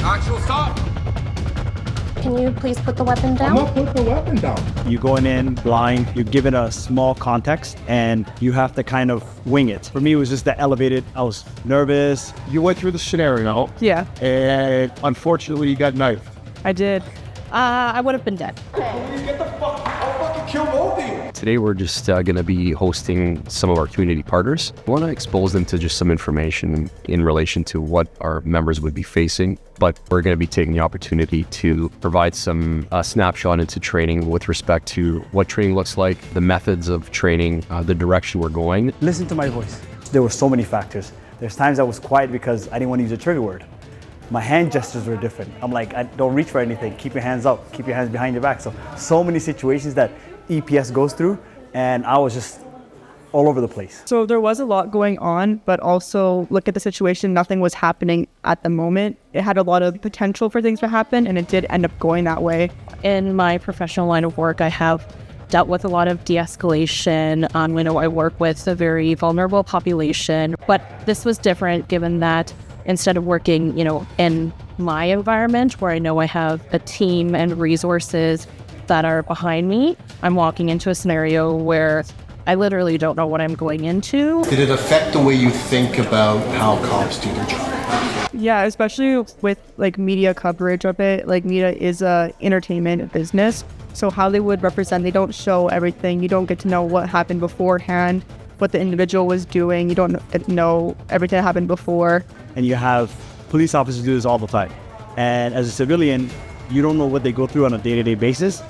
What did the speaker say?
Actual stop. Can you please put the weapon down? I'm not putting the weapon down. You're going in blind, you're given a small context, and you have to kind of wing it. For me, it was just that elevated. I was nervous. You went through the scenario. Yeah, And unfortunately, you got knifed. I did. I would have been dead. Get the fuck, I'll fucking kill both of you. Today, we're just going to be hosting some of our community partners. We want to expose them to just some information in relation to what our members would be facing, but we're going to be taking the opportunity to provide some snapshot into training with respect to what training looks like, the methods of training, the direction we're going. Listen to my voice. There were so many factors. There's times I was quiet because I didn't want to use a trigger word. My hand gestures were different. I'm like, don't reach for anything. Keep your hands up. Keep your hands behind your back. So many situations that EPS goes through, and I was just all over the place. So there was a lot going on, but also look at the situation. Nothing was happening at the moment. It had a lot of potential for things to happen, and it did end up going that way. In my professional line of work, I have dealt with a lot of de-escalation. I know I work with a very vulnerable population, but this was different given that instead of working, in my environment where I know I have a team and resources that are behind me, I'm walking into a scenario where I literally don't know what I'm going into. Did it affect the way you think about how cops do their job? Yeah, especially with media coverage of it. Media is a entertainment business. So how they would represent, they don't show everything. You don't get to know what happened beforehand, what the individual was doing. You don't know everything that happened before. And you have police officers do this all the time. And as a civilian, you don't know what they go through on a day-to-day basis.